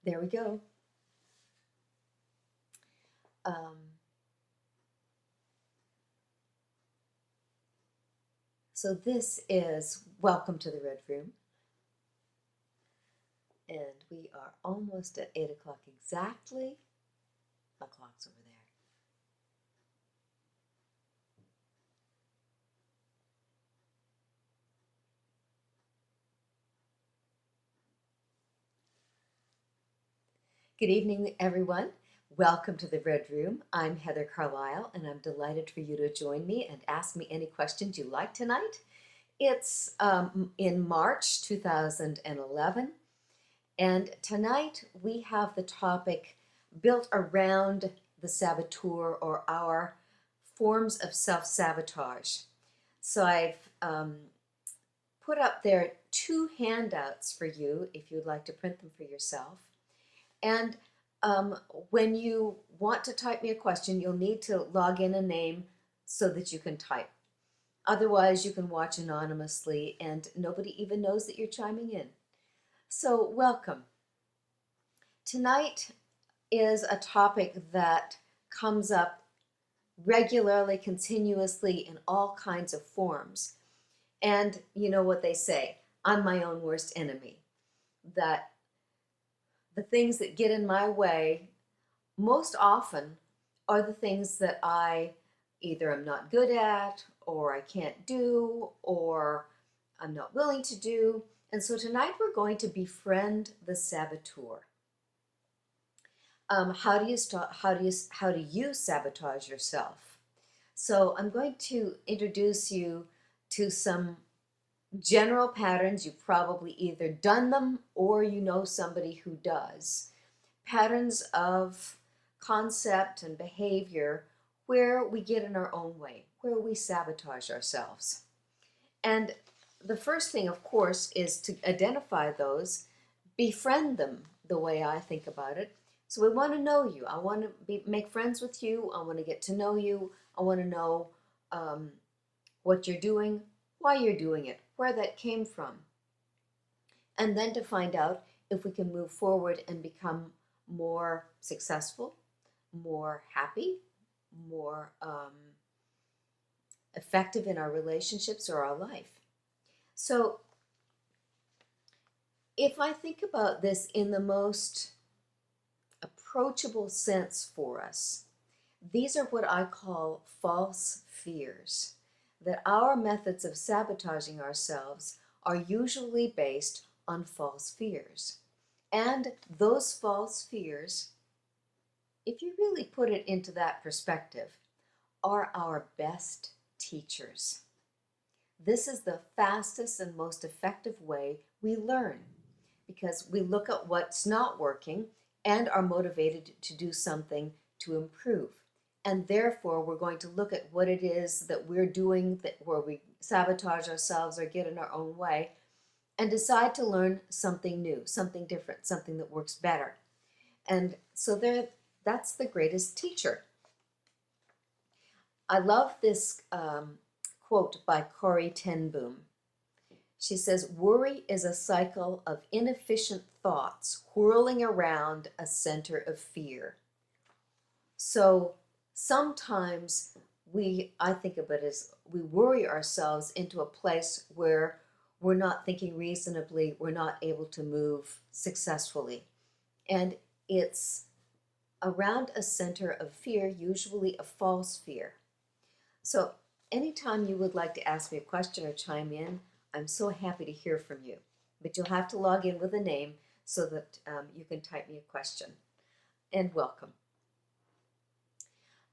There we go. Um, so this is Welcome to the Red Room. And we are almost at 8 o'clock exactly. My clock's over there. Good evening, everyone. Welcome to the Red Room. I'm Heather Carlisle, and I'm delighted for you to join me and ask me any questions you like tonight. It's in March 2011, and tonight we have the topic built around the saboteur, or our forms of self-sabotage. So I've put up there 2 handouts for you if you'd like to print them for yourself. And when you want to type me a question, you'll need to log in a name so that you can type. Otherwise, you can watch anonymously and nobody even knows that you're chiming in. So welcome. Tonight is a topic that comes up regularly, continuously, in all kinds of forms. And you know what they say, I'm my own worst enemy. That the things that get in my way most often are the things that I either am not good at, or I can't do, or I'm not willing to do. And so tonight we're going to befriend the saboteur. How do you sabotage yourself? So I'm going to introduce you to some general patterns. You've probably either done them or you know somebody who does. Patterns of concept and behavior where we get in our own way, where we sabotage ourselves. And the first thing, of course, is to identify those, befriend them, the way I think about it. So we want to know you. I want to make friends with you. I want to get to know you. I want to know what you're doing, why you're doing it, where that came from. And then to find out if we can move forward and become more successful, more happy, more effective in our relationships or our life. So if I think about this in the most approachable sense for us, these are what I call false fears. That our methods of sabotaging ourselves are usually based on false fears. And those false fears, if you really put it into that perspective, are our best teachers. This is the fastest and most effective way we learn, because we look at what's not working and are motivated to do something to improve. And therefore, we're going to look at what it is that we're doing where we sabotage ourselves or get in our own way, and decide to learn something new, something different, something that works better. And so that's the greatest teacher. I love this quote by Corrie. She says, "Worry is a cycle of inefficient thoughts whirling around a center of fear." So sometimes I think of it as we worry ourselves into a place where we're not thinking reasonably, we're not able to move successfully. And it's around a center of fear, usually a false fear. So anytime you would like to ask me a question or chime in, I'm so happy to hear from you. But you'll have to log in with a name so that you can type me a question. And welcome.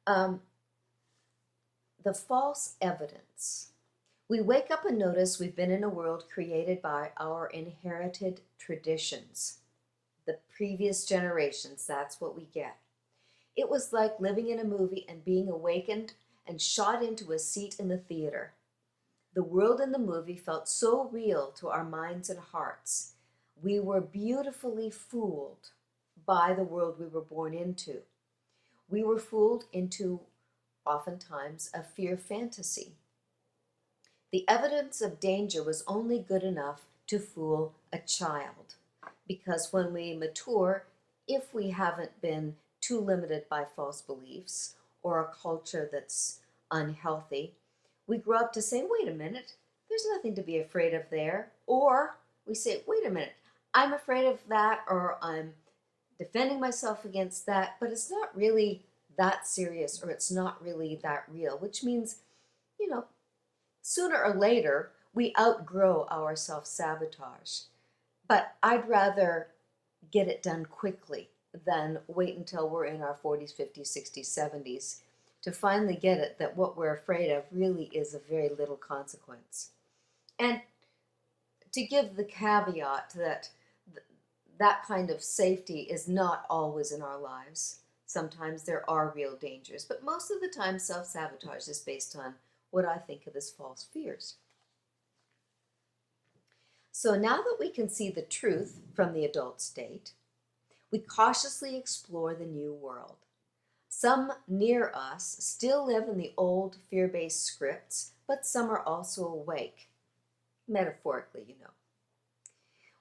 The false evidence. We wake up and notice we've been in a world created by our inherited traditions. The previous generations, that's what we get. It was like living in a movie and being awakened and shot into a seat in the theater. The world in the movie felt so real to our minds and hearts. We were beautifully fooled by the world we were born into. We were fooled into, oftentimes, a fear fantasy. The evidence of danger was only good enough to fool a child, because when we mature if we haven't been too limited by false beliefs or a culture that's unhealthy, we grow up to say, wait a minute, there's nothing to be afraid of there. Or we say, wait a minute, I'm afraid of that, or I'm defending myself against that, but it's not really that serious, or it's not really that real, which means, you know, sooner or later, we outgrow our self-sabotage. But I'd rather get it done quickly than wait until we're in our 40s, 50s, 60s, 70s to finally get it that what we're afraid of really is of very little consequence. And to give the caveat that that kind of safety is not always in our lives. Sometimes there are real dangers, but most of the time self-sabotage is based on what I think of as false fears. So now that we can see the truth from the adult state, we cautiously explore the new world. Some near us still live in the old fear-based scripts, but some are also awake, metaphorically, you know.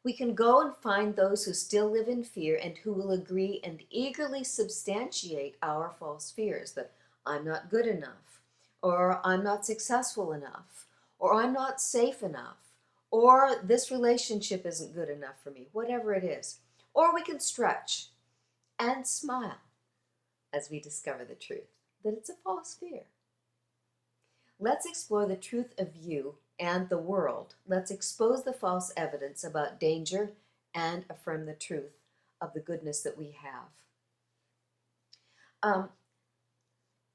We can go and find those who still live in fear and who will agree and eagerly substantiate our false fears that I'm not good enough, or I'm not successful enough, or I'm not safe enough, or this relationship isn't good enough for me, whatever it is. Or we can stretch and smile as we discover the truth, that it's a false fear. Let's explore the truth of you and the world. Let's expose the false evidence about danger and affirm the truth of the goodness that we have.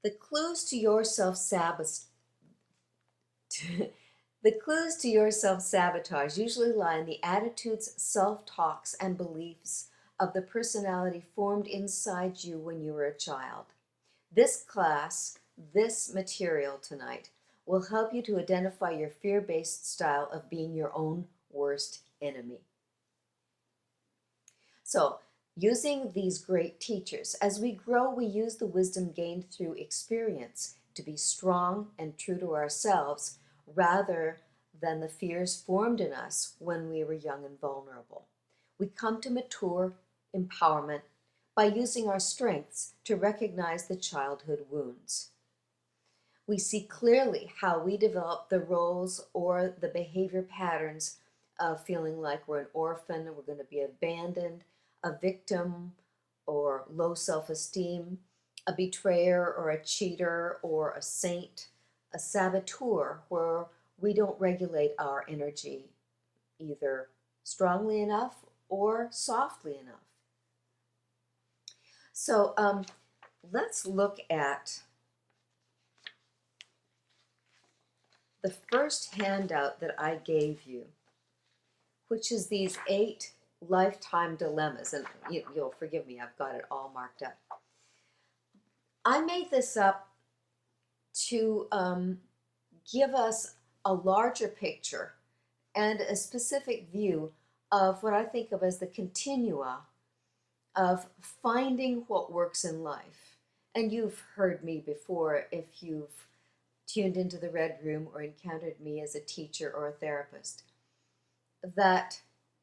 The clues to your self-sabotage usually lie in the attitudes, self-talks, and beliefs of the personality formed inside you when you were a child. This class, this material tonight, will help you to identify your fear-based style of being your own worst enemy. So, using these great teachers, as we grow, we use the wisdom gained through experience to be strong and true to ourselves rather than the fears formed in us when we were young and vulnerable. We come to mature empowerment by using our strengths to recognize the childhood wounds. We see clearly how we develop the roles or the behavior patterns of feeling like we're an orphan, we're going to be abandoned, a victim, or low self-esteem, a betrayer or a cheater or a saint, a saboteur, where we don't regulate our energy either strongly enough or softly enough. So let's look at the first handout that I gave you, which is these 8 lifetime dilemmas. And you'll forgive me, I've got it all marked up. I made this up to give us a larger picture and a specific view of what I think of as the continua of finding what works in life. And you've heard me before if you've tuned into the Red Room or encountered me as a teacher or a therapist, that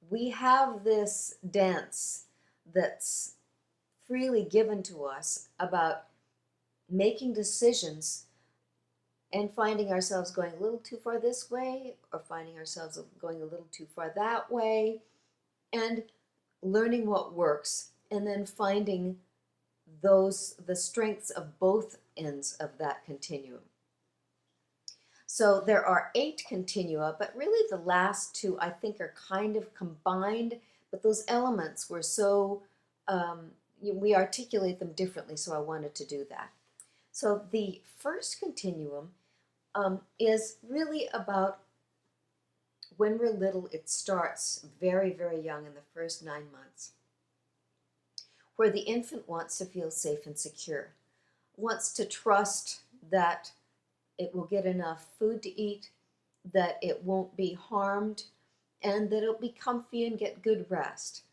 we have this dance that's freely given to us about making decisions and finding ourselves going a little too far this way or finding ourselves going a little too far that way, and learning what works and then finding the strengths of both ends of that continuum. So there are 8 continua, but really the last 2 I think are kind of combined, but those elements were so, we articulate them differently, so I wanted to do that. So the first continuum is really about when we're little. It starts very, very young in the first 9 months, where the infant wants to feel safe and secure, wants to trust that it will get enough food to eat, that it won't be harmed, and that it'll be comfy and get good rest.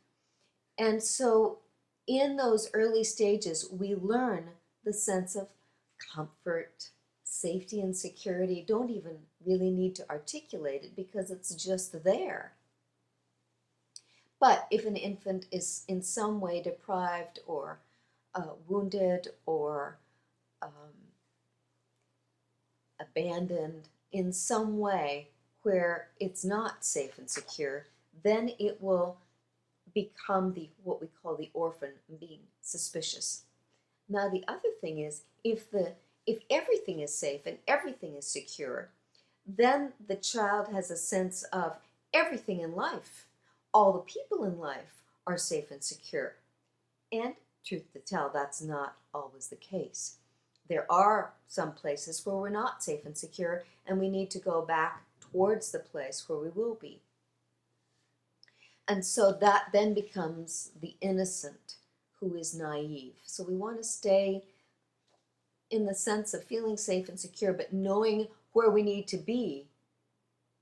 And so in those early stages, we learn the sense of comfort, safety, and security. Don't even really need to articulate it because it's just there. But if an infant is in some way deprived or wounded or abandoned in some way where it's not safe and secure, then it will become what we call the orphan, being suspicious. Now the other thing is, if everything is safe and everything is secure, then the child has a sense of everything in life, all the people in life are safe and secure. And truth to tell, that's not always the case. There are some places where we're not safe and secure, and we need to go back towards the place where we will be. And so that then becomes the innocent who is naive. So we want to stay in the sense of feeling safe and secure, but knowing where we need to be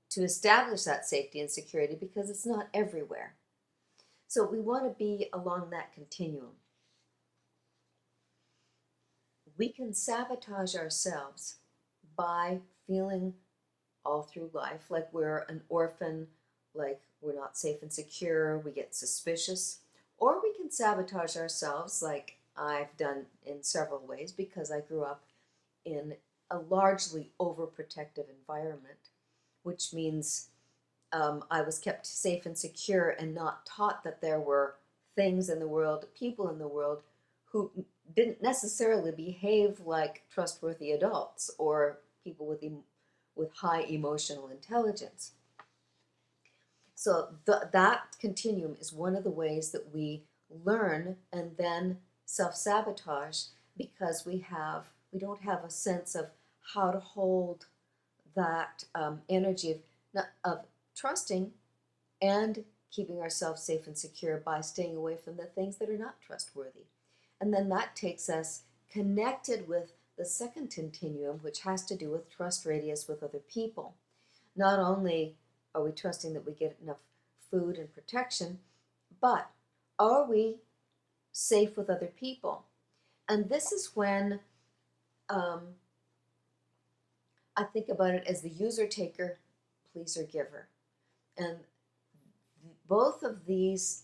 to establish that safety and security, because it's not everywhere. So we want to be along that continuum. We can sabotage ourselves by feeling all through life like we're an orphan, like we're not safe and secure, we get suspicious. Or we can sabotage ourselves like I've done in several ways, because I grew up in a largely overprotective environment, which means I was kept safe and secure and not taught that there were things in the world, people in the world, who didn't necessarily behave like trustworthy adults or people with high emotional intelligence. So that continuum is one of the ways that we learn and then self-sabotage, because we don't have a sense of how to hold that energy of trusting and keeping ourselves safe and secure by staying away from the things that are not trustworthy. And then that takes us connected with the second continuum, which has to do with trust radius with other people. Not only are we trusting that we get enough food and protection, but are we safe with other people? And this is when I think about it as the user-taker, pleaser-giver. And both of these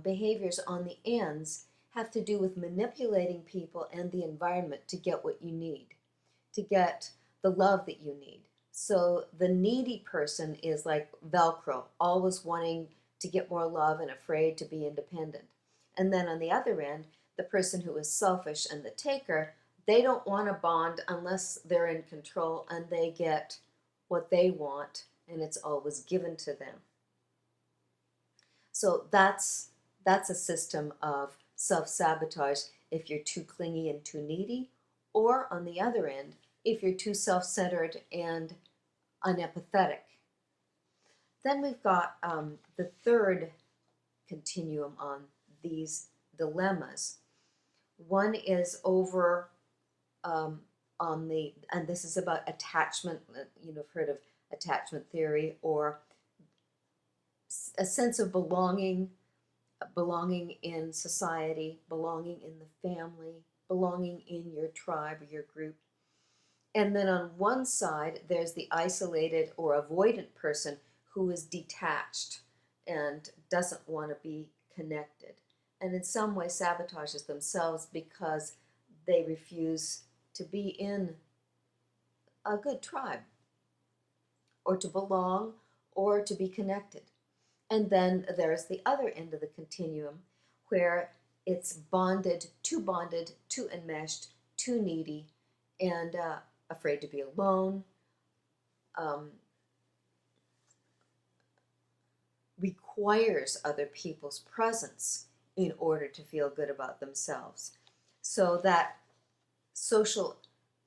behaviors on the ends have to do with manipulating people and the environment to get what you need, to get the love that you need. So the needy person is like Velcro, always wanting to get more love and afraid to be independent. And then on the other end, the person who is selfish and the taker, they don't want to bond unless they're in control and they get what they want, and it's always given to them. So that's a system of self-sabotage if you're too clingy and too needy, or on the other end, if you're too self-centered and unempathetic. Then we've got the third continuum on these dilemmas. One is over on the, and this is about attachment, you've heard of attachment theory, or a sense of belonging in society, belonging in the family, belonging in your tribe or your group. And then on one side, there's the isolated or avoidant person who is detached and doesn't want to be connected, and in some way sabotages themselves because they refuse to be in a good tribe, or to belong, or to be connected. And then there's the other end of the continuum, where it's too enmeshed, too needy, and afraid to be alone, requires other people's presence in order to feel good about themselves. So that social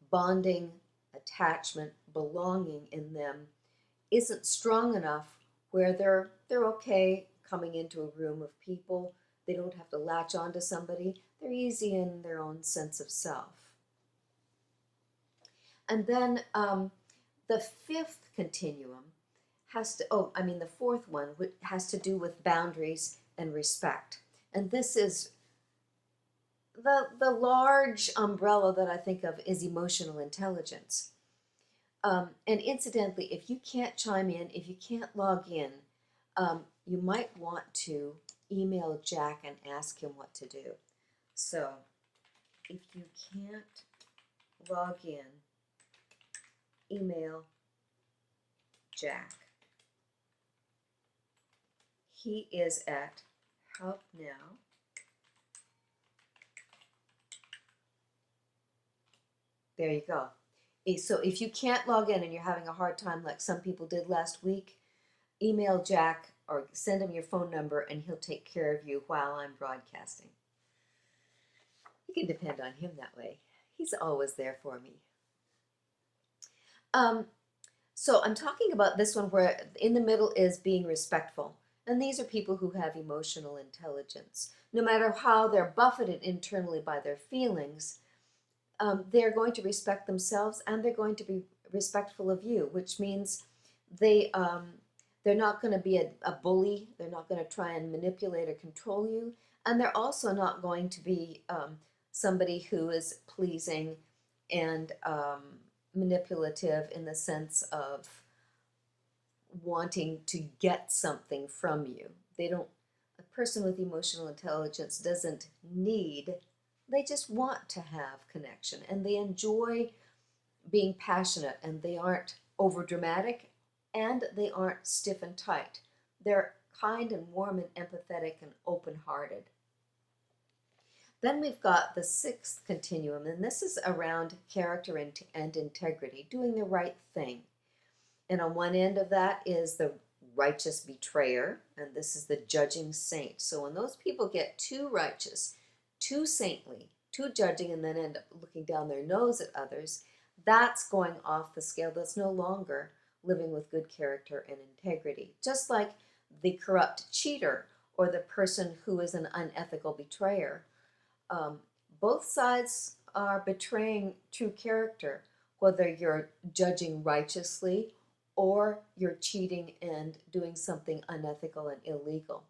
bonding, attachment, belonging in them isn't strong enough where they're okay coming into a room of people. They don't have to latch on to somebody. They're easy in their own sense of self. And then the fifth continuum the fourth one has to do with boundaries and respect. And this is the large umbrella that I think of is emotional intelligence. And incidentally, if you can't chime in, if you can't log in, you might want to email Jack and ask him what to do. So if you can't log in, email Jack. He is at Help Now. There you go. So if you can't log in and you're having a hard time like some people did last week, email Jack or send him your phone number and he'll take care of you while I'm broadcasting. You can depend on him that way. He's always there for me. So I'm talking about this one where in the middle is being respectful. And these are people who have emotional intelligence. No matter how they're buffeted internally by their feelings, they're going to respect themselves and they're going to be respectful of you, which means they're not going to be a bully. They're not going to try and manipulate or control you. And they're also not going to be somebody who is pleasing and manipulative in the sense of wanting to get something from you. A person with emotional intelligence doesn't need, they just want to have connection, and they enjoy being passionate, and they aren't over dramatic and they aren't stiff and tight. They're kind and warm and empathetic and open-hearted. Then we've got the sixth continuum, and this is around character and integrity, doing the right thing. And on one end of that is the righteous betrayer, and this is the judging saint. So when those people get too righteous, too saintly, too judging, and then end up looking down their nose at others, that's going off the scale. That's no longer living with good character and integrity. Just like the corrupt cheater or the person who is an unethical betrayer. Both sides are betraying true character, whether you're judging righteously or you're cheating and doing something unethical and illegal.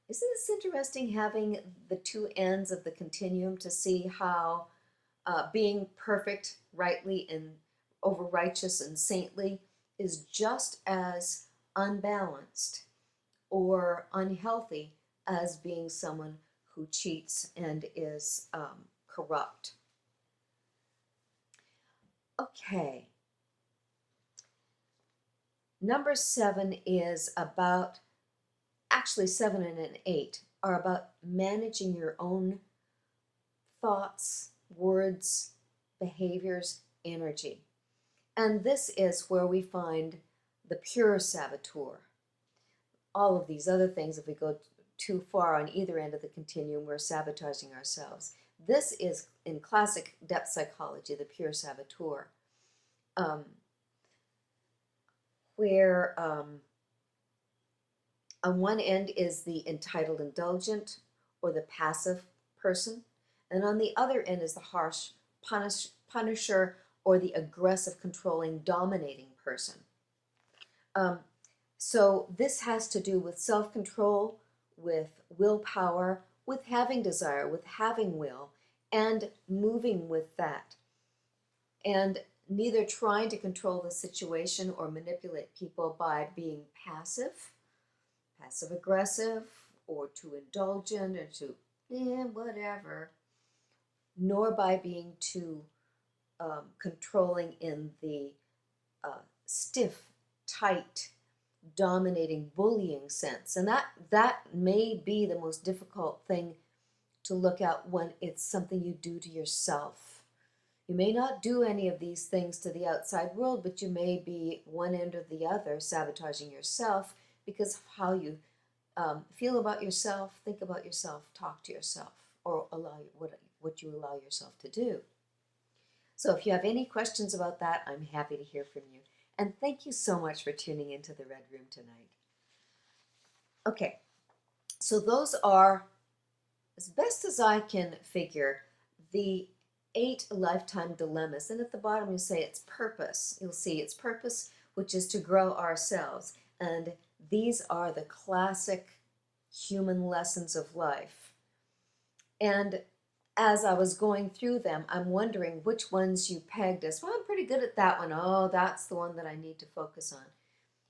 Isn't this interesting, having the two ends of the continuum to see how being perfect, rightly, and over righteous and saintly is just as unbalanced or unhealthy as being someone who cheats and is corrupt. Okay. Number 7 is about, actually 7 and 8 are about managing your own thoughts, words, behaviors, energy. And this is where we find the pure saboteur. All of these other things, if we go too far on either end of the continuum, we're sabotaging ourselves. This is, in classic depth psychology, the pure saboteur, where on one end is the entitled indulgent or the passive person, and on the other end is the harsh punisher or the aggressive, controlling, dominating person. So this has to do with self-control, with willpower, with having desire, with having will, and moving with that. And neither trying to control the situation or manipulate people by being passive-aggressive, or too indulgent, or too, whatever, nor by being too controlling in the stiff, tight, dominating, bullying sense. And that may be the most difficult thing to look at when it's something you do to yourself. You may not do any of these things to the outside world, but you may be one end or the other sabotaging yourself because of how you feel about yourself, think about yourself, talk to yourself, or allow what you allow yourself to do. So if you have any questions about that, I'm happy to hear from you. And thank you so much for tuning into the Red Room tonight. Okay, so those are, as best as I can figure, the 8 lifetime dilemmas. And at the bottom you say it's purpose. You'll see it's purpose, which is to grow ourselves. And these are the classic human lessons of life. And as I was going through them, I'm wondering which ones you pegged as, well, I'm pretty good at that one. Oh, that's the one that I need to focus on.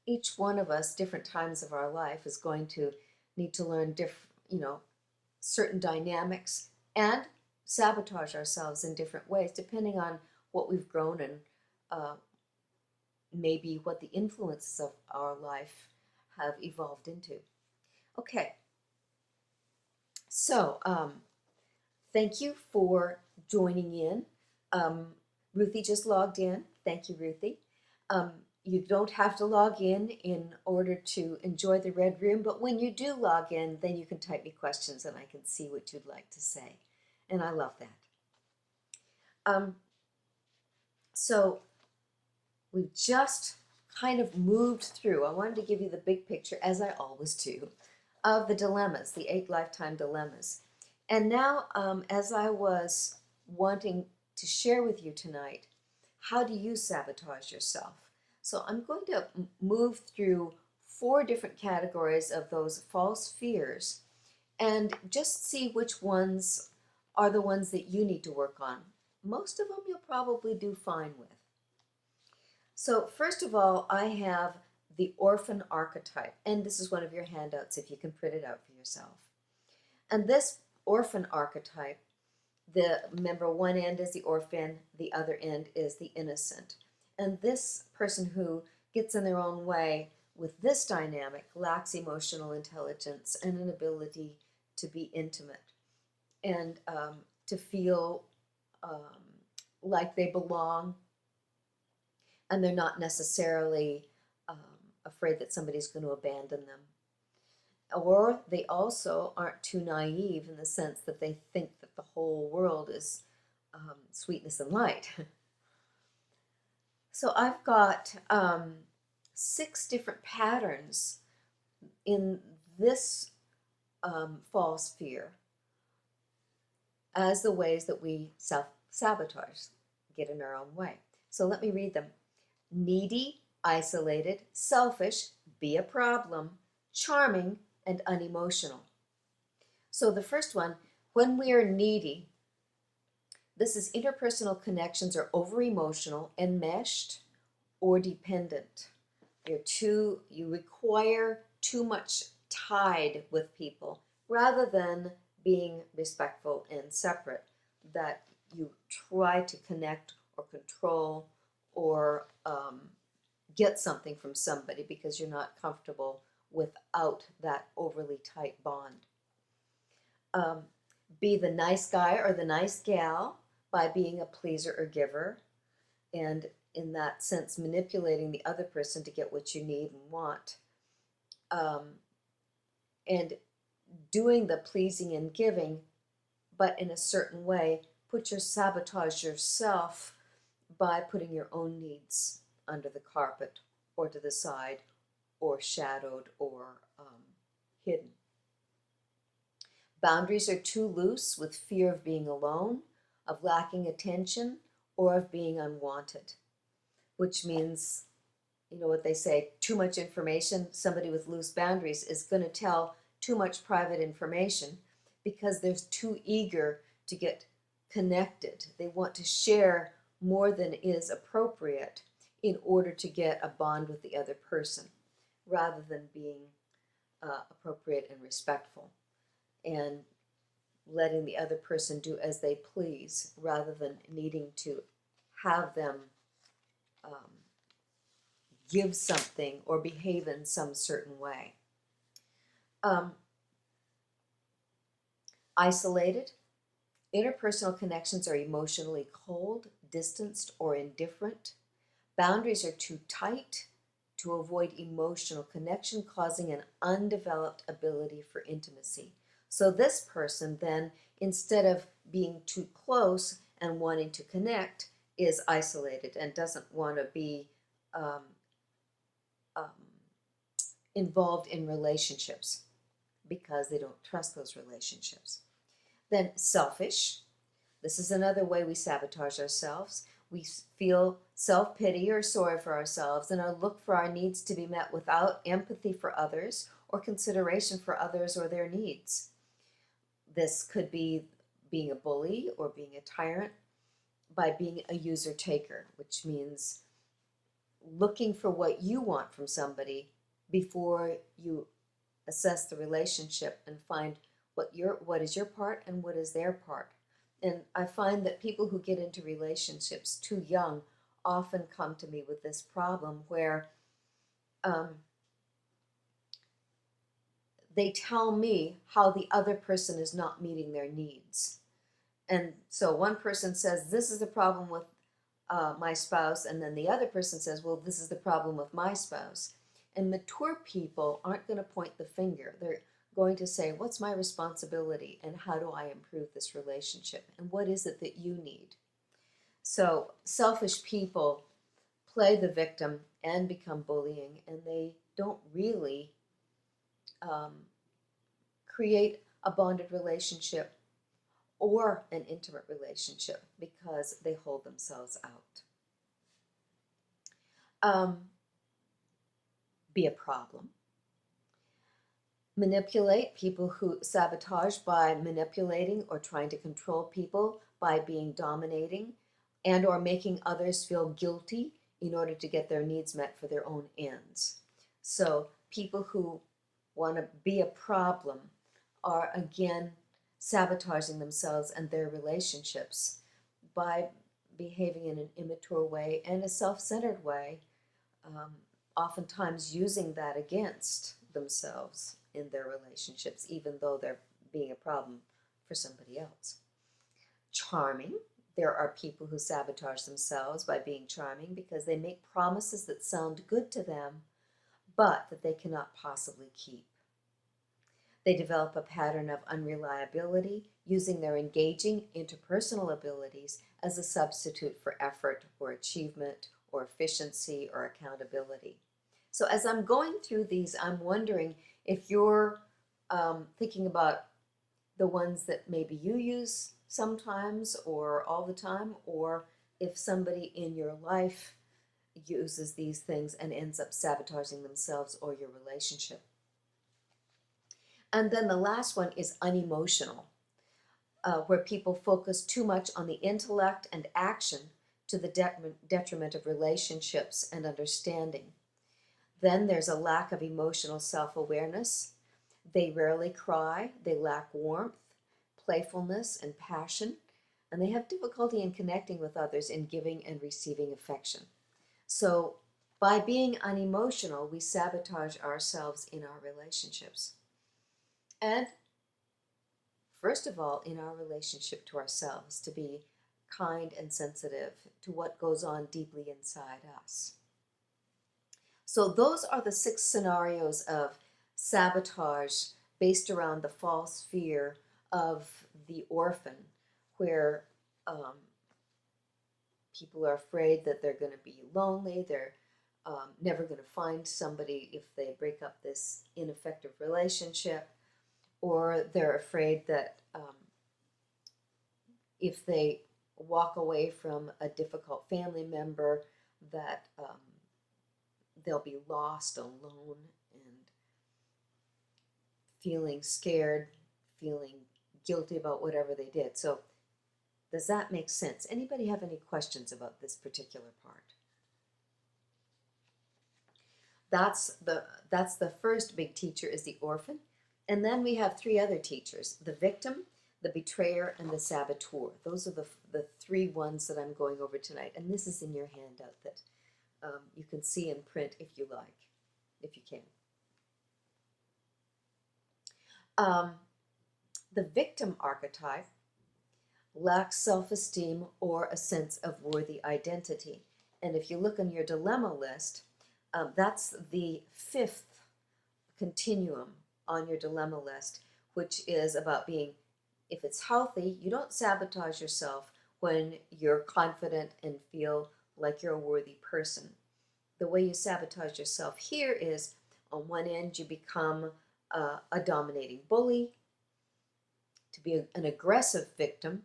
each one of us, different times of our life, is going to need to learn certain dynamics and sabotage ourselves in different ways, depending on what we've grown and uh, maybe what the influences of our life have evolved into. Okay, so thank you for joining in. Um, Ruthie just logged in. Thank you, Ruthie. You don't have to log in order to enjoy the Red Room, but when you do log in, then you can type me questions and I can see what you'd like to say. And I love that. So we've just kind of moved through. I wanted to give you the big picture, as I always do, of the dilemmas, the 8 lifetime dilemmas. And now, as I was wanting to share with you tonight, how do you sabotage yourself? So I'm going to move through 4 different categories of those false fears and just see which ones are the ones that you need to work on. Most of them you'll probably do fine with. So first of all, I have the orphan archetype, and this is one of your handouts if you can print it out for yourself. And this orphan archetype, remember, one end is the orphan, the other end is the innocent. And this person who gets in their own way with this dynamic lacks emotional intelligence and an ability to be intimate and to feel like they belong, and they're not necessarily afraid that somebody's going to abandon them. Or they also aren't too naive in the sense that they think that the whole world is sweetness and light. So I've got 6 different patterns in this false fear as the ways that we self-sabotage, get in our own way. So let me read them. Needy, isolated, selfish, be a problem, charming, and unemotional. So the first one, when we are needy, this is interpersonal connections are over-emotional, enmeshed, or dependent. You require too much tied with people rather than being respectful and separate, that you try to connect or control or get something from somebody because you're not comfortable without that overly tight bond. Be the nice guy or the nice gal by being a pleaser or giver, and in that sense manipulating the other person to get what you need and want. And doing the pleasing and giving, but in a certain way, sabotage yourself by putting your own needs under the carpet or to the side or shadowed or hidden. Boundaries are too loose with fear of being alone, of lacking attention, or of being unwanted, which means, you know what they say, too much information. Somebody with loose boundaries is going to tell too much private information because they're too eager to get connected. They want to share more than is appropriate in order to get a bond with the other person, rather than being appropriate and respectful and letting the other person do as they please, rather than needing to have them give something or behave in some certain way. Isolated. Interpersonal connections are emotionally cold, distanced, or indifferent. Boundaries are too tight to avoid emotional connection, causing an undeveloped ability for intimacy. So this person then, instead of being too close and wanting to connect, is isolated and doesn't want to be involved in relationships because they don't trust those relationships. Then selfish. This is another way we sabotage ourselves. We feel self-pity or sorry for ourselves and look for our needs to be met without empathy for others or consideration for others or their needs. This could be being a bully or being a tyrant by being a user-taker, which means looking for what you want from somebody before you assess the relationship and find what is your part and what is their part. And I find that people who get into relationships too young often come to me with this problem where they tell me how the other person is not meeting their needs. And so one person says, this is the problem with my spouse, and then the other person says, well, this is the problem with my spouse. And mature people aren't going to point the finger. They're going to say, what's my responsibility, and how do I improve this relationship, and what is it that you need? So selfish people play the victim and become bullying, and they don't really create a bonded relationship or an intimate relationship because they hold themselves out. Be a problem. Manipulate, people who sabotage by manipulating or trying to control people by being dominating and or making others feel guilty in order to get their needs met for their own ends. So people who want to be a problem are again sabotaging themselves and their relationships by behaving in an immature way and a self-centered way, oftentimes using that against themselves in their relationships, even though they're being a problem for somebody else. Charming. There are people who sabotage themselves by being charming because they make promises that sound good to them, but that they cannot possibly keep. They develop a pattern of unreliability, using their engaging interpersonal abilities as a substitute for effort or achievement or efficiency or accountability. So as I'm going through these, I'm wondering if you're thinking about the ones that maybe you use sometimes or all the time, or if somebody in your life uses these things and ends up sabotaging themselves or your relationship. And then the last one is unemotional, where people focus too much on the intellect and action to the detriment of relationships and understanding. Then there's a lack of emotional self-awareness. They rarely cry, they lack warmth, playfulness, and passion, and they have difficulty in connecting with others in giving and receiving affection. So by being unemotional, we sabotage ourselves in our relationships. And first of all, in our relationship to ourselves, to be kind and sensitive to what goes on deeply inside us. So those are the 6 scenarios of sabotage based around the false fear of the orphan, where people are afraid that they're going to be lonely, they're never going to find somebody if they break up this ineffective relationship, or they're afraid that if they walk away from a difficult family member that they'll be lost, alone, and feeling scared, feeling guilty about whatever they did. So does that make sense? Anybody have any questions about this particular part? That's the first big teacher, is the orphan. And then we have 3 other teachers: the victim, the betrayer, and the saboteur. Those are the 3 ones that I'm going over tonight. And this is in your handout that you can see in print if you like, if you can. The victim archetype lacks self-esteem or a sense of worthy identity. And if you look on your dilemma list, that's the 5th continuum on your dilemma list, which is about being, if it's healthy, you don't sabotage yourself when you're confident and feel like you're a worthy person. The way you sabotage yourself here is, on one end, you become a dominating bully, to be an aggressive victim,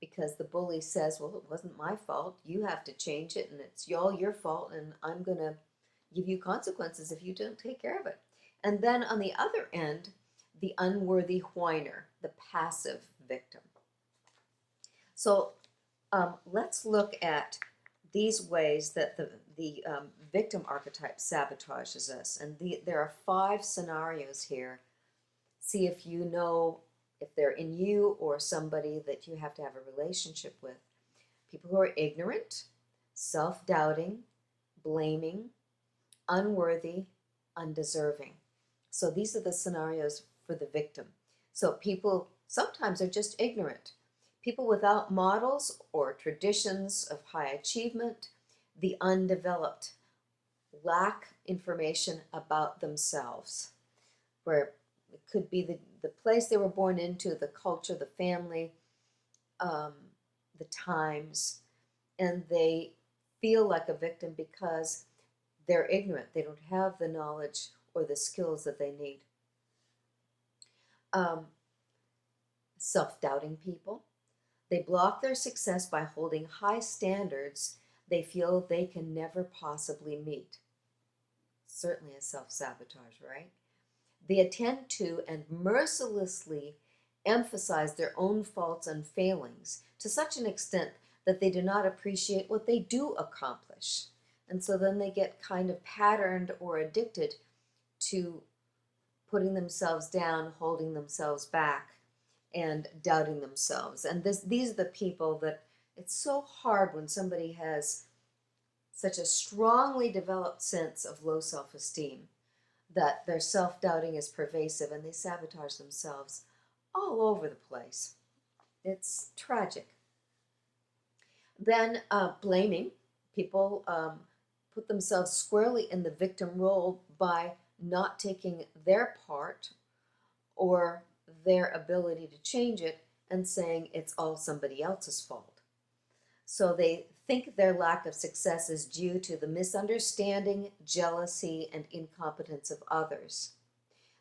because the bully says, well, it wasn't my fault, you have to change it, and it's all your fault, and I'm going to give you consequences if you don't take care of it. And then on the other end, the unworthy whiner, the passive victim. So let's look at these ways that the victim archetype sabotages us. And there are 5 scenarios here. See if you know if they're in you or somebody that you have to have a relationship with. People who are ignorant, self-doubting, blaming, unworthy, undeserving. So these are the scenarios for the victim. So people sometimes are just ignorant. People without models or traditions of high achievement, the undeveloped, lack information about themselves, where it could be the place they were born into, the culture, the family, the times, and they feel like a victim because they're ignorant. They don't have the knowledge or the skills that they need. Self-doubting people. They block their success by holding high standards they feel they can never possibly meet. Certainly a self-sabotage, right? They attend to and mercilessly emphasize their own faults and failings to such an extent that they do not appreciate what they do accomplish. And so then they get kind of patterned or addicted to putting themselves down, holding themselves back, and doubting themselves. And these are the people that it's so hard when somebody has such a strongly developed sense of low self-esteem that their self-doubting is pervasive and they sabotage themselves all over the place. It's tragic. Then blaming. People put themselves squarely in the victim role by not taking their part or their ability to change it and saying it's all somebody else's fault. So they think their lack of success is due to the misunderstanding, jealousy, and incompetence of others.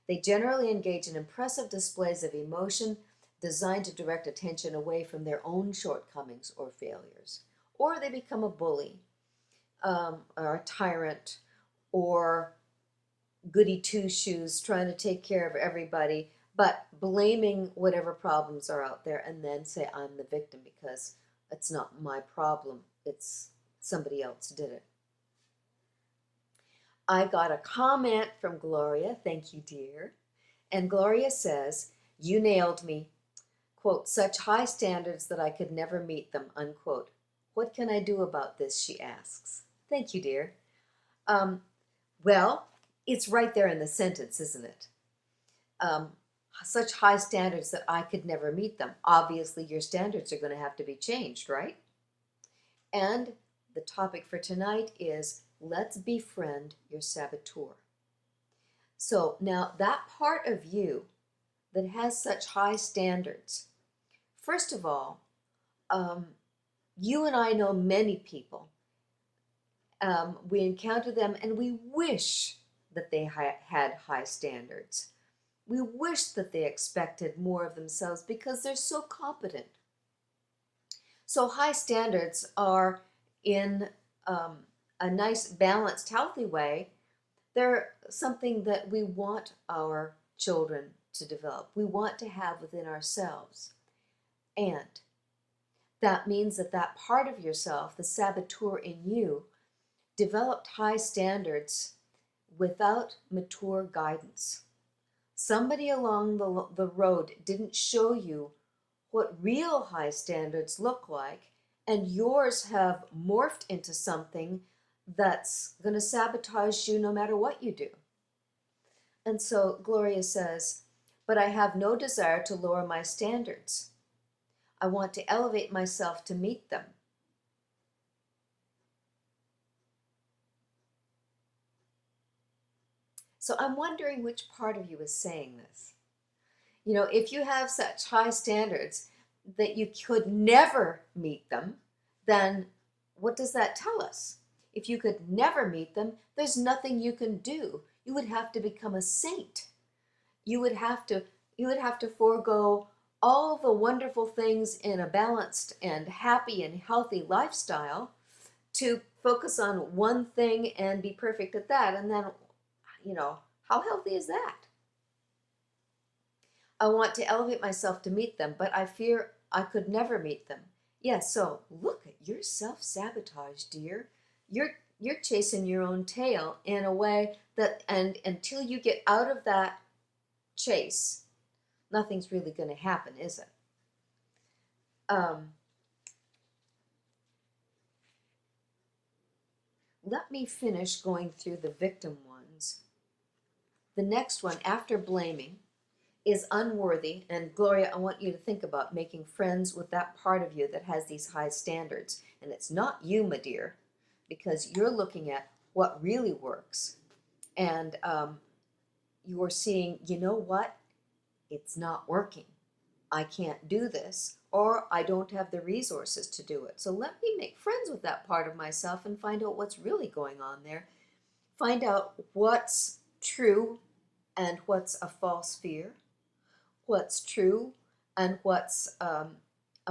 They generally engage in impressive displays of emotion designed to direct attention away from their own shortcomings or failures. Or they become a bully, or a tyrant, or goody two-shoes trying to take care of everybody, but blaming whatever problems are out there and then say, I'm the victim because it's not my problem, it's somebody else did it. I got a comment from Gloria, thank you dear, and Gloria says, you nailed me, quote, such high standards that I could never meet them, unquote. What can I do about this, she asks. Thank you dear. Well, it's right there in the sentence, isn't it? Such high standards that I could never meet them. Obviously, your standards are going to have to be changed, right? And the topic for tonight is let's befriend your saboteur. So now that part of you that has such high standards, first of all, you and I know many people. We encounter them and we wish that they had high standards. We wish that they expected more of themselves because they're so competent. So high standards are in a nice, balanced, healthy way. They're something that we want our children to develop. We want to have within ourselves. And that means that that part of yourself, the saboteur in you, developed high standards without mature guidance. Somebody along the road didn't show you what real high standards look like, and yours have morphed into something that's going to sabotage you no matter what you do. And so Gloria says, but I have no desire to lower my standards. I want to elevate myself to meet them. So I'm wondering which part of you is saying this. You know, if you have such high standards that you could never meet them, then what does that tell us? If you could never meet them, there's nothing you can do. You would have to become a saint. You would have to forego all the wonderful things in a balanced and happy and healthy lifestyle to focus on one thing and be perfect at that. And then, you know, how healthy is that? I want to elevate myself to meet them, but I fear I could never meet them. Yeah, so look at your self-sabotage, dear. You're chasing your own tail in a way that, and until you get out of that chase, nothing's really going to happen, is it? Let me finish going through the victim ones. The next one, after blaming, is unworthy. And Gloria, I want you to think about making friends with that part of you that has these high standards. And it's not you, my dear, because you're looking at what really works. And you're seeing, you know what? It's not working. I can't do this, or I don't have the resources to do it. So let me make friends with that part of myself and find out what's really going on there. Find out what's true and what's a false fear, what's true and what's a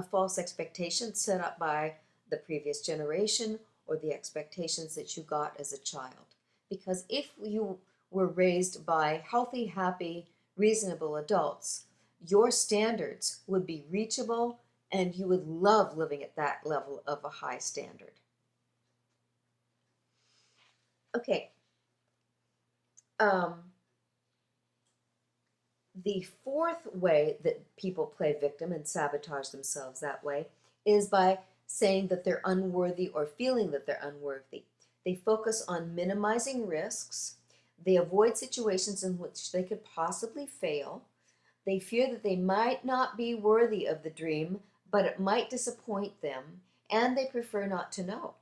false expectation set up by the previous generation or the expectations that you got as a child. Because if you were raised by healthy, happy, reasonable adults, your standards would be reachable and you would love living at that level of a high standard. Okay. The fourth way that people play victim and sabotage themselves that way is by saying that they're unworthy or feeling that they're unworthy. They focus on minimizing risks. They avoid situations in which they could possibly fail. They fear that they might not be worthy of the dream, but it might disappoint them, and they prefer not to know.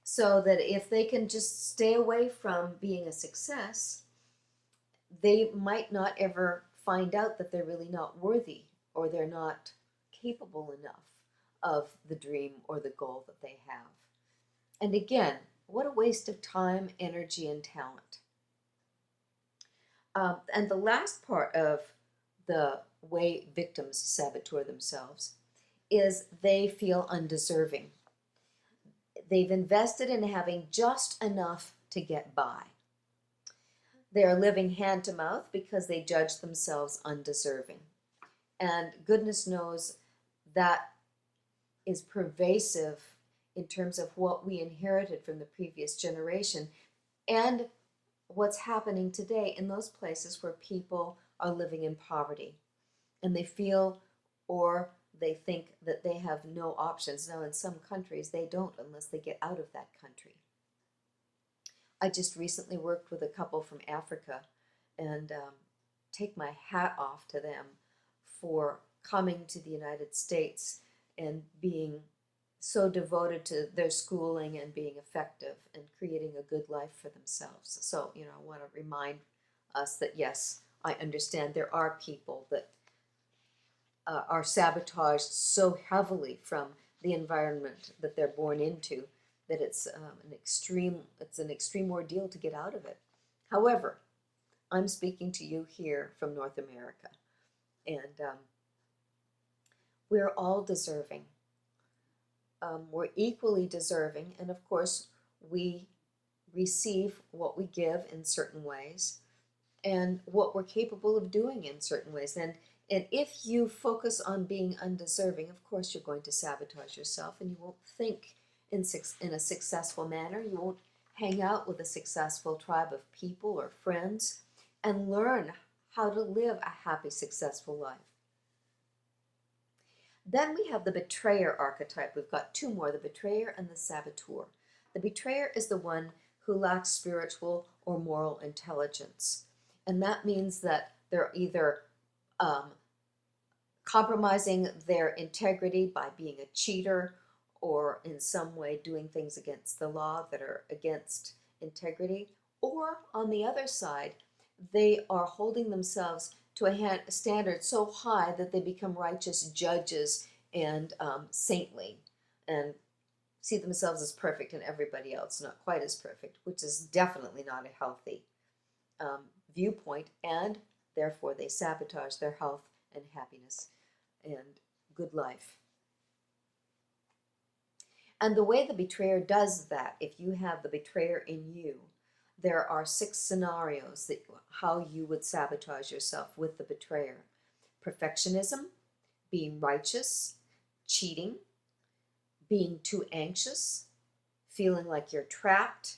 So that if they can just stay away from being a success, they might not ever find out that they're really not worthy or they're not capable enough of the dream or the goal that they have. And again, what a waste of time, energy, and talent. And the last part of the way victims saboteur themselves is they feel undeserving. They've invested in having just enough to get by. They are living hand to mouth because they judge themselves undeserving. And goodness knows that is pervasive in terms of what we inherited from the previous generation and what's happening today in those places where people are living in poverty and they feel or they think that they have no options. Now, in some countries, they don't unless they get out of that country. I just recently worked with a couple from Africa and take my hat off to them for coming to the United States and being so devoted to their schooling and being effective and creating a good life for themselves. So, I want to remind us that yes, I understand there are people that are sabotaged so heavily from the environment that they're born into that it's an extreme ordeal to get out of it. However, I'm speaking to you here from North America, and we're all deserving. We're equally deserving, and of course, we receive what we give in certain ways and what we're capable of doing in certain ways. And if you focus on being undeserving, of course, you're going to sabotage yourself and you won't think in a successful manner. You won't hang out with a successful tribe of people or friends and learn how to live a happy, successful life. Then we have the betrayer archetype. We've got two more, the betrayer and the saboteur. The betrayer is the one who lacks spiritual or moral intelligence. And that means that they're either compromising their integrity by being a cheater or in some way doing things against the law that are against integrity. Or on the other side, they are holding themselves to a standard so high that they become righteous judges and saintly and see themselves as perfect and everybody else not quite as perfect, which is definitely not a healthy viewpoint, and therefore they sabotage their health and happiness and good life. And the way the betrayer does that, if you have the betrayer in you, there are 6 scenarios that how you would sabotage yourself with the betrayer. Perfectionism, being righteous, cheating, being too anxious, feeling like you're trapped,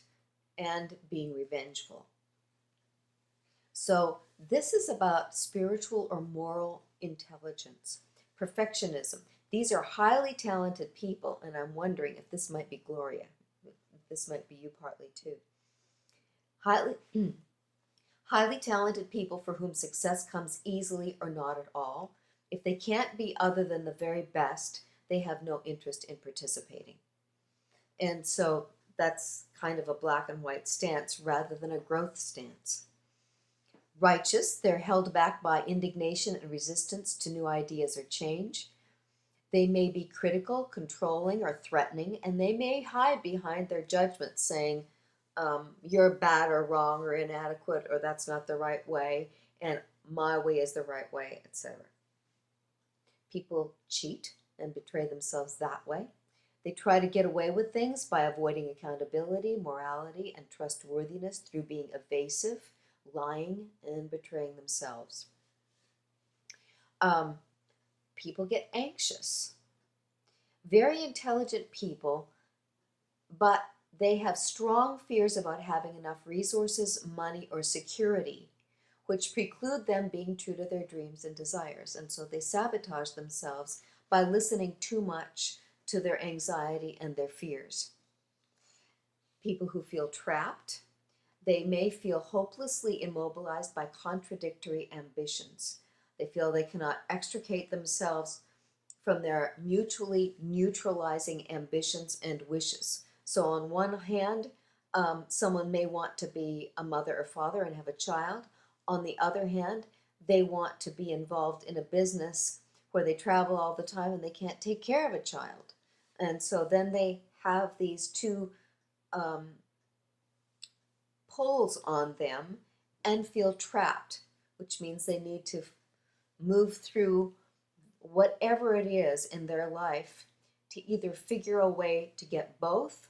and being revengeful. So this is about spiritual or moral intelligence, perfectionism. These are highly talented people, and I'm wondering if this might be Gloria. If this might be you partly too. Highly talented people for whom success comes easily or not at all. If they can't be other than the very best, they have no interest in participating. And so that's kind of a black and white stance rather than a growth stance. Righteous, they're held back by indignation and resistance to new ideas or change. They may be critical, controlling, or threatening, and they may hide behind their judgments, saying, you're bad or wrong or inadequate, or that's not the right way, and my way is the right way, etc. People cheat and betray themselves that way. They try to get away with things by avoiding accountability, morality, and trustworthiness through being evasive, lying, and betraying themselves. People get anxious. Very intelligent people, but they have strong fears about having enough resources, money, or security, which preclude them being true to their dreams and desires. And so they sabotage themselves by listening too much to their anxiety and their fears. People who feel trapped, they may feel hopelessly immobilized by contradictory ambitions. They feel they cannot extricate themselves from their mutually neutralizing ambitions and wishes. So on one hand, someone may want to be a mother or father and have a child. On the other hand, they want to be involved in a business where they travel all the time and they can't take care of a child. And so then they have these two pulls on them and feel trapped, which means they need to move through whatever it is in their life to either figure a way to get both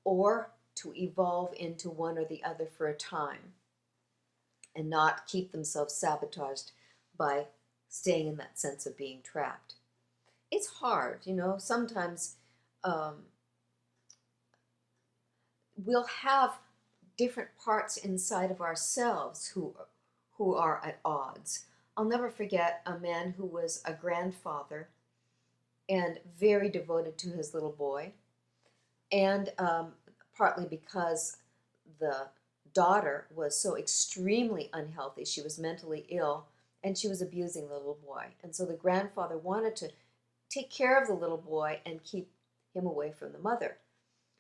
or to evolve into one or the other for a time and not keep themselves sabotaged by staying in that sense of being trapped. It's hard, sometimes we'll have different parts inside of ourselves who are at odds. I'll never forget a man who was a grandfather and very devoted to his little boy, and partly because the daughter was so extremely unhealthy, she was mentally ill, and she was abusing the little boy. And so the grandfather wanted to take care of the little boy and keep him away from the mother.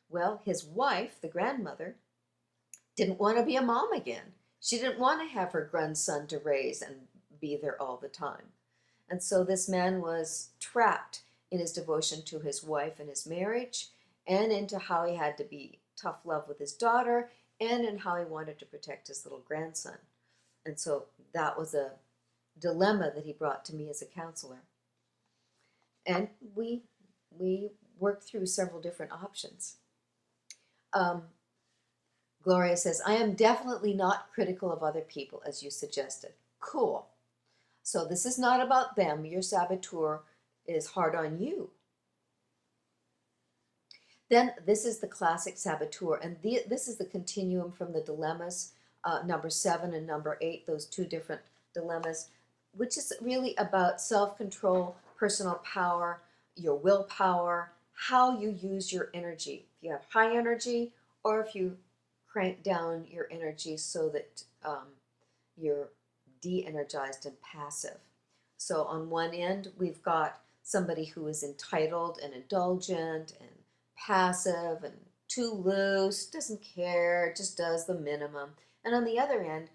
Well, his wife, the grandmother, didn't want to be a mom again. She didn't want to have her grandson to raise and be there all the time. And so this man was trapped in his devotion to his wife and his marriage, and into how he had to be tough love with his daughter, and in how he wanted to protect his little grandson. And so that was a dilemma that he brought to me as a counselor. And we worked through several different options. Gloria says, I am definitely not critical of other people, as you suggested. Cool. So this is not about them. Your saboteur is hard on you. Then this is the classic saboteur, and this is the continuum from the dilemmas, number 7 and number 8, those two different dilemmas, which is really about self-control, personal power, your willpower, how you use your energy. If you have high energy, or if you crank down your energy so that you're de-energized and passive. So on one end, we've got somebody who is entitled and indulgent and passive and too loose, doesn't care, just does the minimum. And on the other end,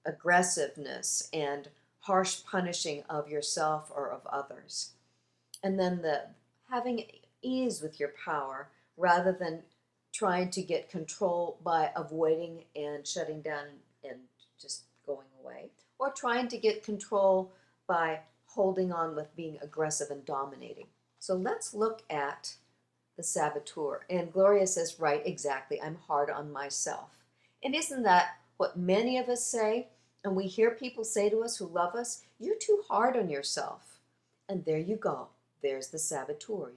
aggressiveness and harsh punishing of yourself or of others. And then the having ease with your power rather than trying to get control by avoiding and shutting down and just going away, or trying to get control by holding on with being aggressive and dominating. So let's look at the saboteur. And Gloria says, right, exactly, I'm hard on myself. And isn't that what many of us say? And we hear people say to us who love us, you're too hard on yourself. And there you go. there's the saboteur.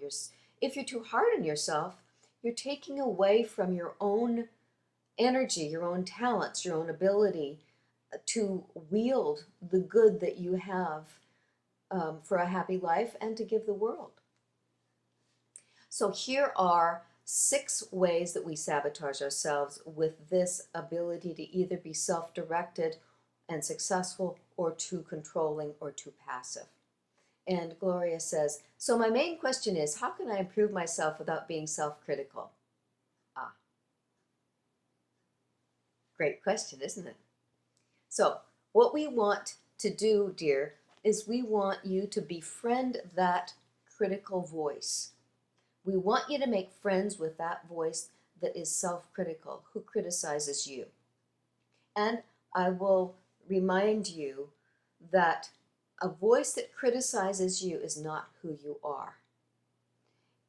If you're too hard on yourself, you're taking away from your own energy, your own talents, your own ability to wield the good that you have for a happy life and to give the world. So here are 6 ways that we sabotage ourselves with this ability to either be self-directed and successful or too controlling or too passive. And Gloria says, so my main question is, how can I improve myself without being self-critical? Ah, great question, isn't it? So what we want to do, dear, is we want you to befriend that critical voice. We want you to make friends with that voice that is self-critical, who criticizes you. And I will remind you that a voice that criticizes you is not who you are.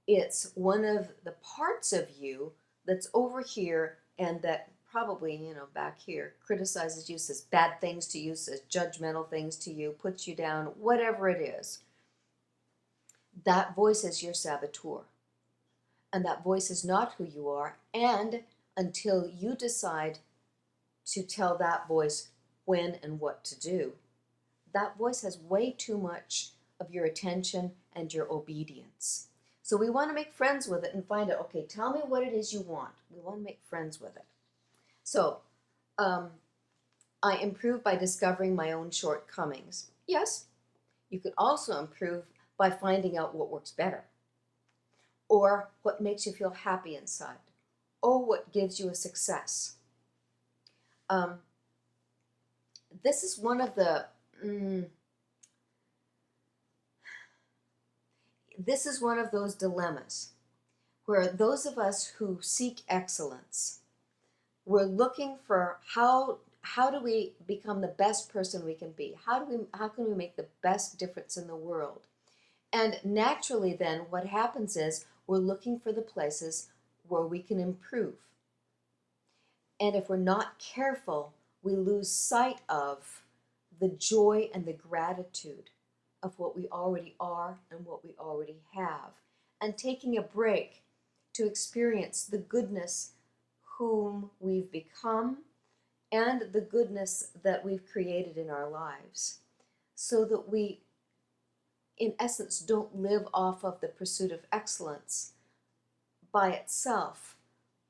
It's one of the parts of you that's over here and that probably, back here, criticizes you, says bad things to you, says judgmental things to you, puts you down, whatever it is. That voice is your saboteur. And that voice is not who you are. And until you decide to tell that voice when and what to do, that voice has way too much of your attention and your obedience. So we want to make friends with it and find out, okay, tell me what it is you want. We want to make friends with it. So I improve by discovering my own shortcomings. Yes, you can also improve by finding out what works better, or what makes you feel happy inside, or what gives you a success. This is one of the this is one of those dilemmas where those of us who seek excellence, we're looking for how do we become the best person we can be? How can we make the best difference in the world? And naturally then what happens is we're looking for the places where we can improve. And if we're not careful, we lose sight of the joy and the gratitude of what we already are and what we already have. And taking a break to experience the goodness whom we've become and the goodness that we've created in our lives, so that we, in essence, don't live off of the pursuit of excellence by itself.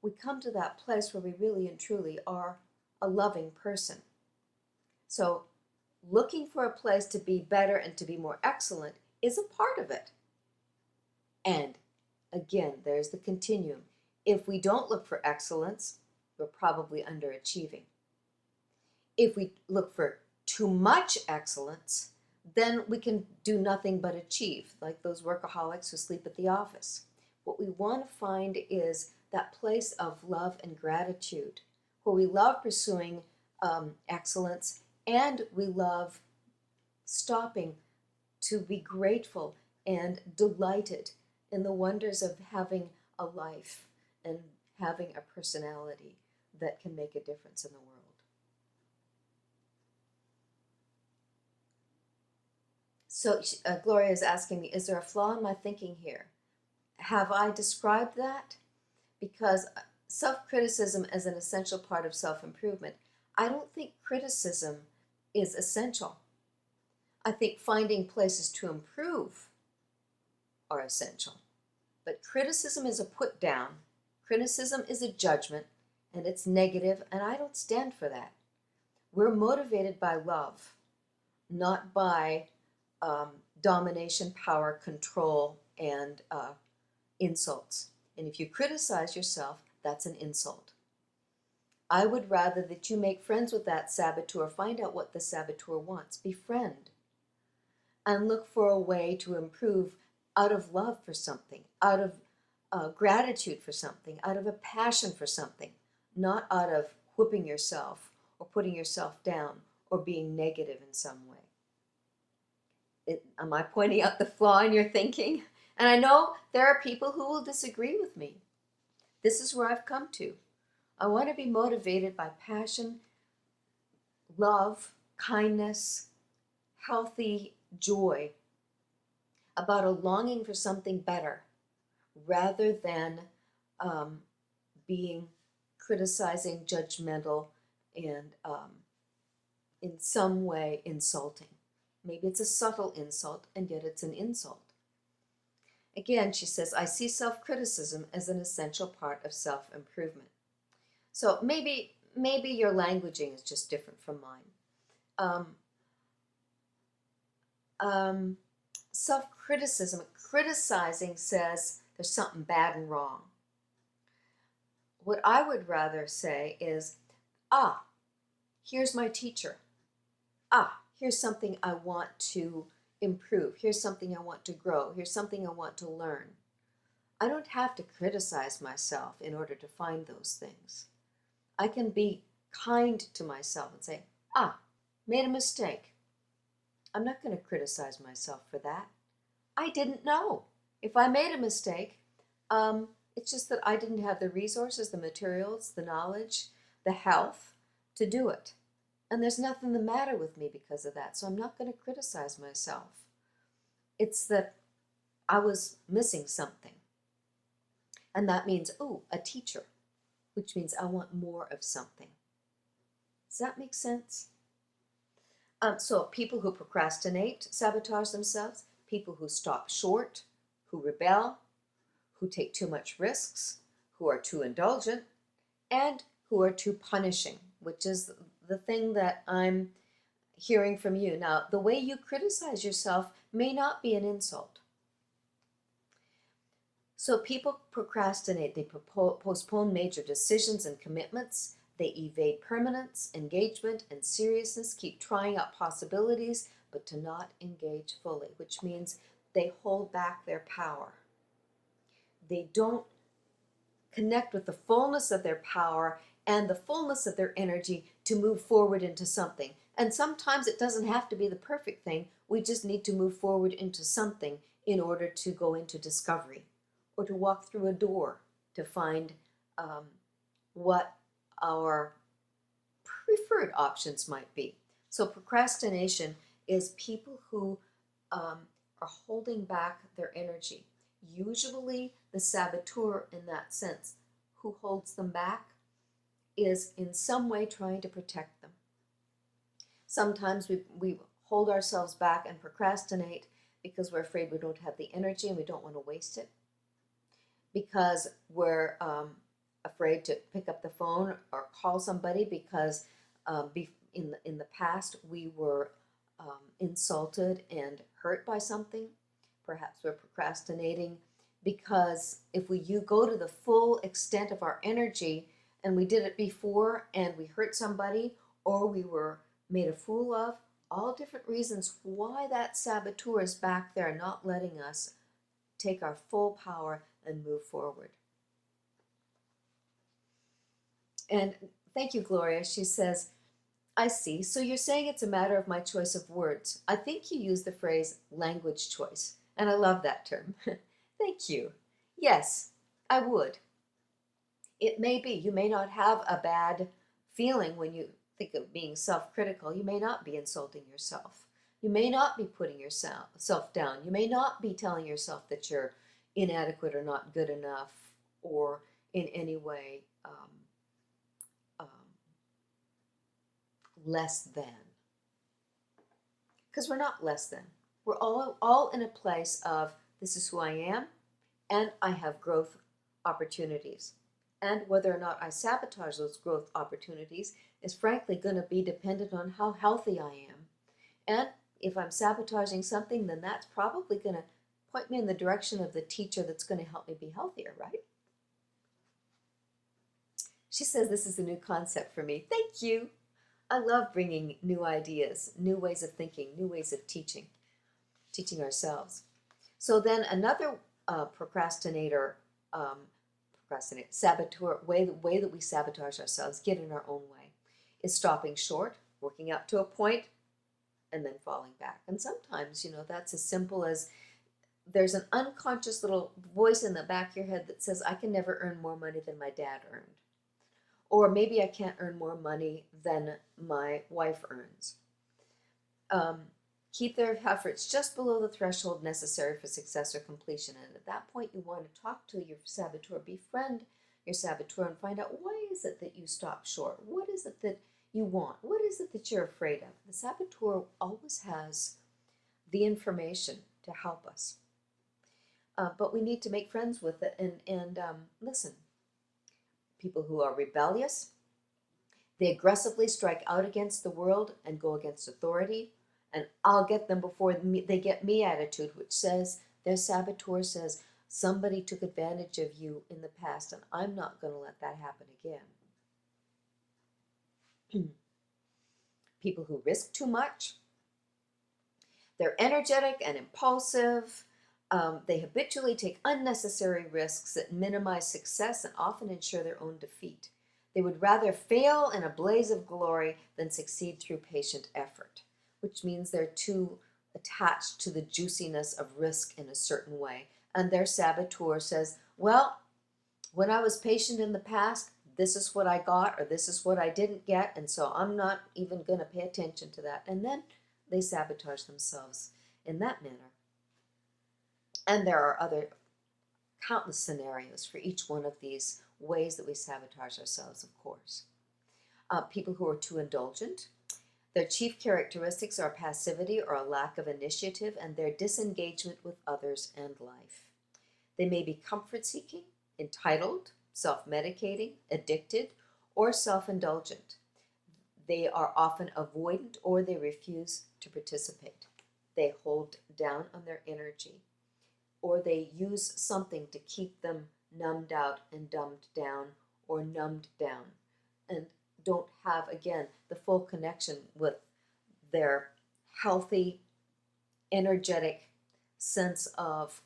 We come to that place where we really and truly are a loving person. So looking for a place to be better and to be more excellent is a part of it. And again, there's the continuum. If we don't look for excellence, we're probably underachieving. If we look for too much excellence, then we can do nothing but achieve, like those workaholics who sleep at the office. What we want to find is that place of love and gratitude, where we love pursuing excellence and we love stopping to be grateful and delighted in the wonders of having a life and having a personality that can make a difference in the world. So Gloria is asking me, is there a flaw in my thinking here? Have I described that? Because self-criticism is an essential part of self-improvement. I don't think criticism is essential. I think finding places to improve are essential. But criticism is a put down. Criticism is a judgment, and it's negative, and I don't stand for that. We're motivated by love, not by domination, power, control, and insults. And if you criticize yourself, that's an insult. I would rather that you make friends with that saboteur, find out what the saboteur wants, befriend, and look for a way to improve out of love for something, out of gratitude for something, out of a passion for something, not out of whipping yourself or putting yourself down or being negative in some way. Am I pointing out the flaw in your thinking? And I know there are people who will disagree with me. This is where I've come to. I want to be motivated by passion, love, kindness, healthy joy. about a longing for something better, rather than being criticizing, judgmental, and in some way insulting. Maybe it's a subtle insult, and yet it's an insult. Again, she says, I see self-criticism as an essential part of self-improvement. So maybe your languaging is just different from mine. Self-criticism, criticizing says there's something bad and wrong. What I would rather say is, here's my teacher. Here's something I want to improve. Here's something I want to grow. Here's something I want to learn. I don't have to criticize myself in order to find those things. I can be kind to myself and say, made a mistake. I'm not going to criticize myself for that. I didn't know. If I made a mistake, it's just that I didn't have the resources, the materials, the knowledge, the health to do it. And there's nothing the matter with me because of that, so I'm not going to criticize myself. It's that I was missing something. And that means, a teacher, which means I want more of something. Does that make sense? So people who procrastinate sabotage themselves, people who stop short, who rebel, who take too much risks, who are too indulgent, and who are too punishing, which is the thing that I'm hearing from you. Now, the way you criticize yourself may not be an insult. So people procrastinate, they postpone major decisions and commitments, they evade permanence, engagement, and seriousness, keep trying out possibilities, but to not engage fully, which means they hold back their power. They don't connect with the fullness of their power and the fullness of their energy to move forward into something. And sometimes it doesn't have to be the perfect thing. We just need to move forward into something in order to go into discovery or to walk through a door to find what our preferred options might be. So procrastination is people who are holding back their energy. Usually the saboteur, in that sense, who holds them back is in some way trying to protect them. Sometimes we hold ourselves back and procrastinate because we're afraid we don't have the energy and we don't want to waste it, because we're afraid to pick up the phone or call somebody because in the past we were insulted and hurt by something. Perhaps we're procrastinating because if you go to the full extent of our energy and we did it before and we hurt somebody or we were made a fool of, all different reasons why that saboteur is back there not letting us take our full power and move forward. And thank you, Gloria. She says, I see. So you're saying it's a matter of my choice of words. I think you used the phrase language choice, and I love that term. Thank you. Yes, I would. It may be. You may not have a bad feeling when you think of being self-critical. You may not be insulting yourself. You may not be putting yourself down. You may not be telling yourself that you're inadequate or not good enough or in any way less than. Because we're not less than. We're all in a place of this is who I am and I have growth opportunities. And whether or not I sabotage those growth opportunities is frankly going to be dependent on how healthy I am. And if I'm sabotaging something, then that's probably going to point me in the direction of the teacher that's going to help me be healthier, right? She says this is a new concept for me. Thank you. I love bringing new ideas, new ways of thinking, new ways of teaching ourselves. So then another saboteur, way that we sabotage ourselves, get in our own way, is stopping short, working up to a point, and then falling back. And sometimes, that's as simple as there's an unconscious little voice in the back of your head that says, I can never earn more money than my dad earned. Or maybe I can't earn more money than my wife earns. keep their efforts just below the threshold necessary for success or completion. And at that point, you want to talk to your saboteur, befriend your saboteur, and find out why is it that you stop short? What is it that you want? What is it that you're afraid of? The saboteur always has the information to help us. But we need to make friends with it and listen. People who are rebellious, they aggressively strike out against the world and go against authority. And I'll get them before they get me attitude, which says, their saboteur says, somebody took advantage of you in the past and I'm not going to let that happen again. People who risk too much, they're energetic and impulsive. They habitually take unnecessary risks that minimize success and often ensure their own defeat. They would rather fail in a blaze of glory than succeed through patient effort, which means they're too attached to the juiciness of risk in a certain way. And their saboteur says, well, when I was patient in the past, this is what I got or this is what I didn't get, and so I'm not even going to pay attention to that. And then they sabotage themselves in that manner. And there are other countless scenarios for each one of these ways that we sabotage ourselves, of course. People who are too indulgent. Their chief characteristics are passivity or a lack of initiative and their disengagement with others and life. They may be comfort-seeking, entitled, self-medicating, addicted, or self-indulgent. They are often avoidant or they refuse to participate. They hold down on their energy, or they use something to keep them numbed out and dumbed down or numbed down, and don't have, again, the full connection with their healthy, energetic sense of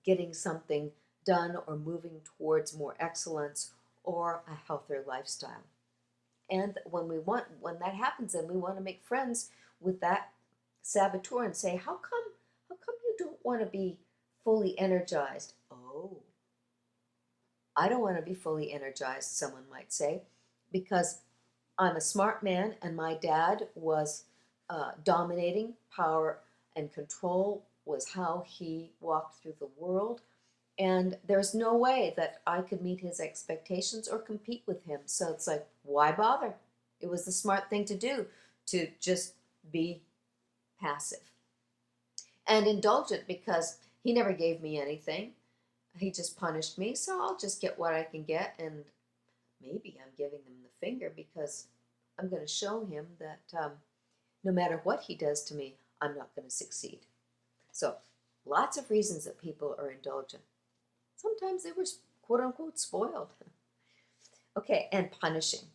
getting something done or moving towards more excellence or a healthier lifestyle. And when that happens, then we want to make friends with that saboteur and say, how come you don't want to be fully energized? Oh, I don't want to be fully energized, someone might say, because I'm a smart man and my dad was dominating. Power and control was how he walked through the world. And there's no way that I could meet his expectations or compete with him. So it's like, why bother? It was the smart thing to do, to just be passive. And indulgent because he never gave me anything. He just punished me, so I'll just get what I can get. And maybe I'm giving him the finger because I'm going to show him that no matter what he does to me, I'm not going to succeed. So lots of reasons that people are indulgent. Sometimes they were, quote unquote, spoiled. Okay, and punishing.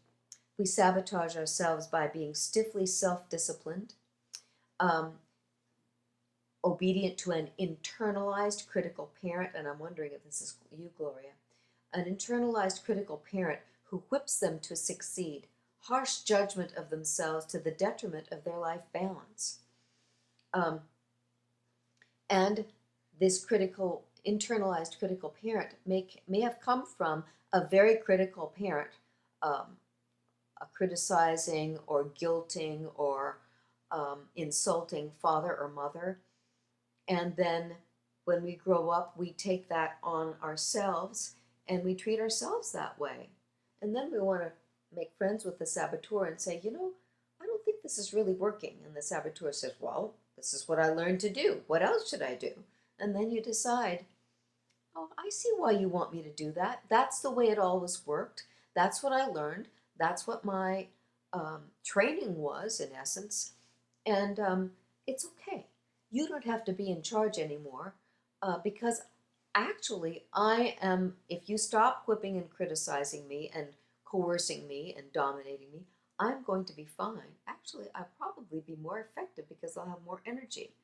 We sabotage ourselves by being stiffly self-disciplined, obedient to an internalized critical parent, and I'm wondering if this is you, Gloria, an internalized critical parent who whips them to succeed, harsh judgment of themselves to the detriment of their life balance. And this internalized critical parent may have come from a very critical parent, a criticizing or guilting or insulting father or mother. And then when we grow up, we take that on ourselves and we treat ourselves that way. And then we want to make friends with the saboteur and say, I don't think this is really working. And the saboteur says, well, this is what I learned to do. What else should I do? And then you decide, oh, I see why you want me to do that. That's the way it always worked. That's what I learned. That's what my training was, in essence. And it's okay. You don't have to be in charge anymore because actually I am, if you stop whipping and criticizing me and coercing me and dominating me, I'm going to be fine. Actually, I'll probably be more effective because I'll have more energy.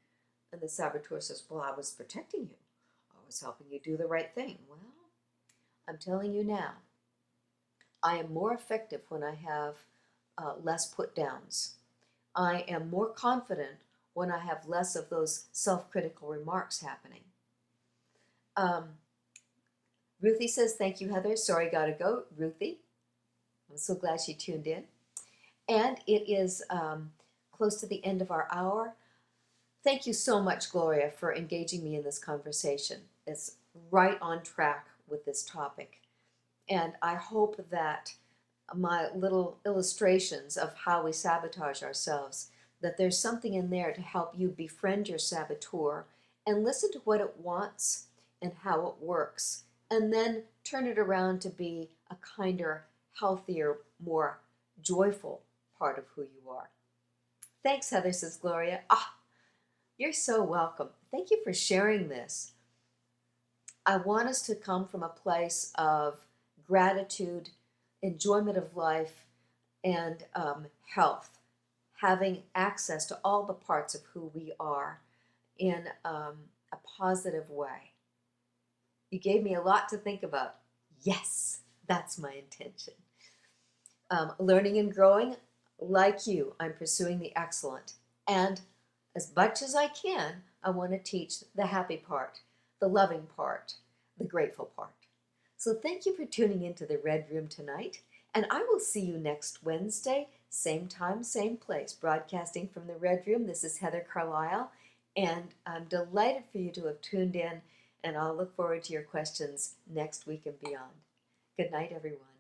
And the saboteur says, well, I was protecting you. I was helping you do the right thing. Well, I'm telling you now, I am more effective when I have less put-downs. I am more confident when I have less of those self-critical remarks happening. Ruthie says, thank you, Heather. Sorry, gotta go. Ruthie, I'm so glad she tuned in. And it is close to the end of our hour. Thank you so much, Gloria, for engaging me in this conversation. It's right on track with this topic. And I hope that my little illustrations of how we sabotage ourselves, that there's something in there to help you befriend your saboteur and listen to what it wants and how it works, and then turn it around to be a kinder, healthier, more joyful part of who you are. Thanks, Heather, says Gloria. Ah, you're so welcome. Thank you for sharing this. I want us to come from a place of gratitude, enjoyment of life, and health, having access to all the parts of who we are in a positive way. You gave me a lot to think about. Yes, that's my intention. Learning and growing, like you, I'm pursuing the excellent. And as much as I can, I want to teach the happy part, the loving part, the grateful part. So thank you for tuning into the Red Room tonight, and I will see you next Wednesday, same time, same place, broadcasting from the Red Room. This is Heather Carlisle, and I'm delighted for you to have tuned in, and I'll look forward to your questions next week and beyond. Good night, everyone.